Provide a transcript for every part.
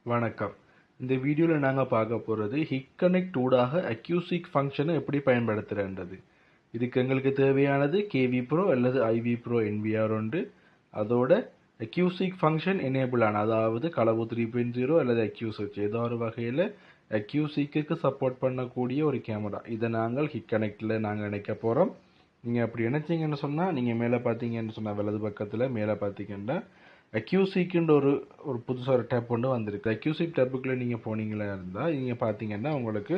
வணக்கம். இந்த வீடியோவில் நாங்கள் பார்க்க போகிறது ஹிக்கனெக்ட் ஊடாக அக்யூசிக் ஃபங்க்ஷனை எப்படி பயன்படுத்துகிறன்றது. இதுக்கு எங்களுக்கு தேவையானது கேவி ப்ரோ அல்லது ஐவி ப்ரோ என்பிஆர் உண்டு. அதோட அக்யூசிக் ஃபங்க்ஷன் எனேபிள் ஆன, அதாவது களவு 3.0 அல்லது அக்யூசிக் ஏதோ ஒரு வகையில் அக்யூசிக்கு சப்போர்ட் பண்ணக்கூடிய ஒரு கேமரா. இதை நாங்கள் ஹிக்கனெக்டில் இணைக்க போகிறோம். நீங்கள் அப்படி நினைச்சீங்கன்னு சொன்னால், நீங்கள் மேலே பார்த்தீங்கன்னு சொன்னால் வலது பக்கத்தில் மேலே பார்த்தீங்கன்னா அக்யூசிக்குன்ற ஒரு புதுசாக ஒரு டேப் ஒன்று வந்திருக்கு. அக்யூசிக் டேப்புக்குள்ளே நீங்கள் போனீங்களா இருந்தால் நீங்கள் பார்த்தீங்கன்னா உங்களுக்கு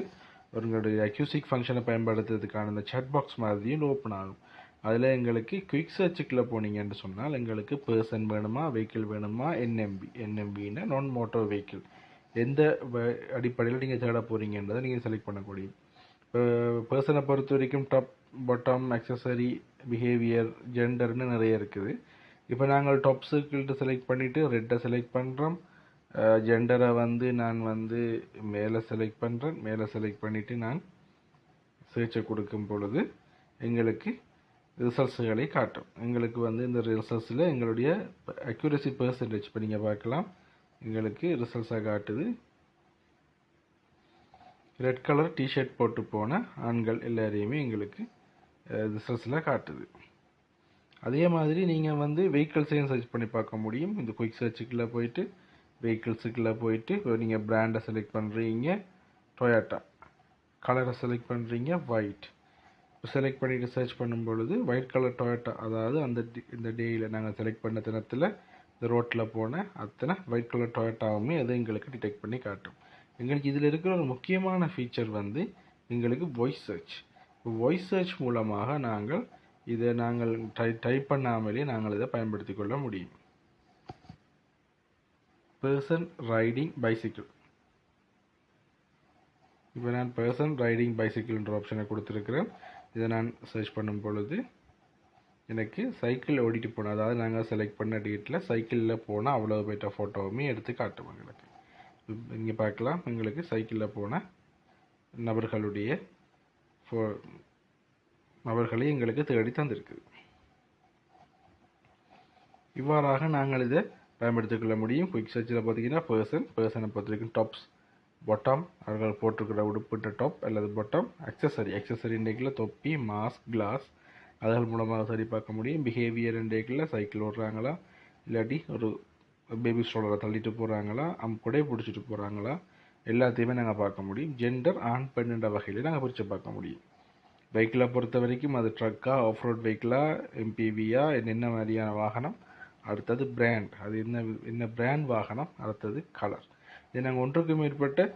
உங்களுடைய அக்யூசிக் ஃபங்க்ஷனை பயன்படுத்துறதுக்கான இந்த சேட் பாக்ஸ் மாதிரியும் ஓப்பன் ஆகும். அதில் எங்களுக்கு குயிக் சர்ச்சுக்குள்ளே போனீங்கன்னு சொன்னால் எங்களுக்கு பர்சன் வேணுமா, வெஹிக்கிள் வேணுமா, என்எம்பின்னா நான் மோட்டர் வெஹிக்கிள் எந்த அடிப்படையில் நீங்கள் தேட போகிறீங்கன்றதை நீங்கள் செலக்ட் பண்ணக்கூடிய. இப்போ பர்சனை பொறுத்த வரைக்கும் டாப், பாட்டம், அக்சசரி, பிஹேவியர், ஜெண்டர்னு நிறைய இருக்குது. இப்போ நாங்கள் டாப் சர்க்கிள்ட்டு செலக்ட் பண்ணிவிட்டு ரெட்டை செலக்ட் பண்ணுறோம். ஜெண்டரை நான் மேலே செலக்ட் பண்ணுறேன். மேலே செலக்ட் பண்ணிவிட்டு நான் சர்ச்சை கொடுக்கும் பொழுது எங்களுக்கு ரிசல்ட்ஸுகளை காட்டும். எங்களுக்கு இந்த ரிசல்ட்ஸில் எங்களுடைய அக்யூரசி பெர்சன்டேஜ் இப்போ நீங்கள் பார்க்கலாம். எங்களுக்கு ரிசல்ட்ஸாக காட்டுது. ரெட் கலர் டிஷர்ட் போட்டு போன ஆண்கள் எல்லாரையுமே எங்களுக்கு ரிசல்ட்ஸில் காட்டுது. அதே மாதிரி நீங்கள் வெஹிக்கிள்ஸையும் சர்ச் பண்ணி பார்க்க முடியும். இந்த குயிக் சர்ச்சுக்குள்ளே போயிட்டு வெஹிக்கிள்ஸுக்குள்ளே போயிட்டு இப்போ நீங்கள் பிராண்டை செலக்ட் பண்ணுறீங்க டொயோட்டா, கலரை செலக்ட் பண்ணுறீங்க ஒயிட். இப்போ செலக்ட் பண்ணிவிட்டு சர்ச் பண்ணும் பொழுது ஒயிட் கலர் டொயோட்டா, அதாவது இந்த டேயில் நாங்கள் செலக்ட் பண்ண தினத்தில் இந்த ரோட்டில் போன அத்தனை ஒயிட் கலர் டொயோட்டாவுமே அது எங்களுக்கு டிடெக்ட் பண்ணி காட்டும். எங்களுக்கு இதில் இருக்கிற ஒரு முக்கியமான ஃபீச்சர் எங்களுக்கு வாய்ஸ் சர்ச். வாய்ஸ் சர்ச் மூலமாக இதை நாங்கள் டைப் பண்ணாமலே நாங்கள் இதை பயன்படுத்தி கொள்ள முடியும். Person riding bicycle. இப்போ நான் பர்சன் ரைடிங் பைசிக்கிள்ன்ற ஆப்ஷனை கொடுத்துருக்கிறேன். இதை நான் சர்ச் பண்ணும் பொழுது எனக்கு சைக்கிள் ஓடிட்டு போனோம், அதாவது நாங்கள் செலக்ட் பண்ண டேட்டில் சைக்கிளில் போனால் அவ்வளோ போயிட்ட ஃபோட்டோவுமே எடுத்து காட்டும் எங்களுக்கு. இங்கே பார்க்கலாம், எங்களுக்கு சைக்கிளில் போன நபர்களுடைய நபர்களை எங்களுக்கு தேடி தந்திருக்கு. இவ்வாறாக நாங்கள் இதை பயன்படுத்திக் கொள்ள முடியும். குயிக் சர்ச்சில் பார்த்தீங்கன்னா பர்சனை பொறுத்த வரைக்கும் டாப்ஸ், பாட்டம், அவர்கள் போட்டிருக்கிற உடுப்பிட்ட டாப் அல்லது பாட்டம், அக்சசரி இண்டேக்கில் தொப்பி, மாஸ்க், கிளாஸ், அதன் மூலமாக சரி பார்க்க முடியும். பிஹேவியர் இண்டேக்கில் சைக்கிள் ஓடுறாங்களா, இல்லாட்டி ஒரு பேபி ஸ்ட்ரோலரை தள்ளிட்டு போகிறாங்களா, கொடை பிடிச்சிட்டு போகிறாங்களா, எல்லாத்தையுமே நாங்கள் பார்க்க முடியும். ஜெண்டர் ஆண் பெண்ணுன்ற வகையில் நாங்கள் பிரித்து பார்க்க முடியும். வெஹிக்கிளை பொறுத்த வரைக்கும் அது ட்ரக்கா, ஆஃப் ரோட் வெஹிக்கிளா, எம்பிவியா, என்ன மாதிரியான வாகனம், அடுத்தது பிராண்ட், அது என்ன பிராண்ட் வாகனம், அடுத்தது கலர். இது நாங்கள் ஒன்றுக்கு மேற்பட்ட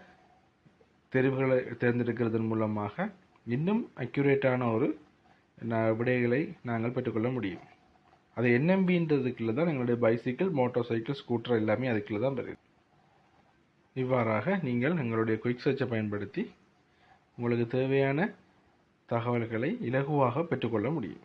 தெரிவுகளை தேர்ந்தெடுக்கிறதன் மூலமாக இன்னும் அக்யூரேட்டான ஒரு விடைகளை நாங்கள் பெற்றுக்கொள்ள முடியும். அது என்எம்பின்றதுக்குள்ள தான் எங்களுடைய பைசிக்கிள், மோட்டார் சைக்கிள், ஸ்கூட்டர் எல்லாமே அதுக்குள்ள தான் வருது. இவ்வாறாக நீங்கள் எங்களுடைய குயிக் சர்ச்சை பயன்படுத்தி உங்களுக்கு தேவையான தகவல்களை இலகுவாக பெற்றுக்கொள்ள முடியும்.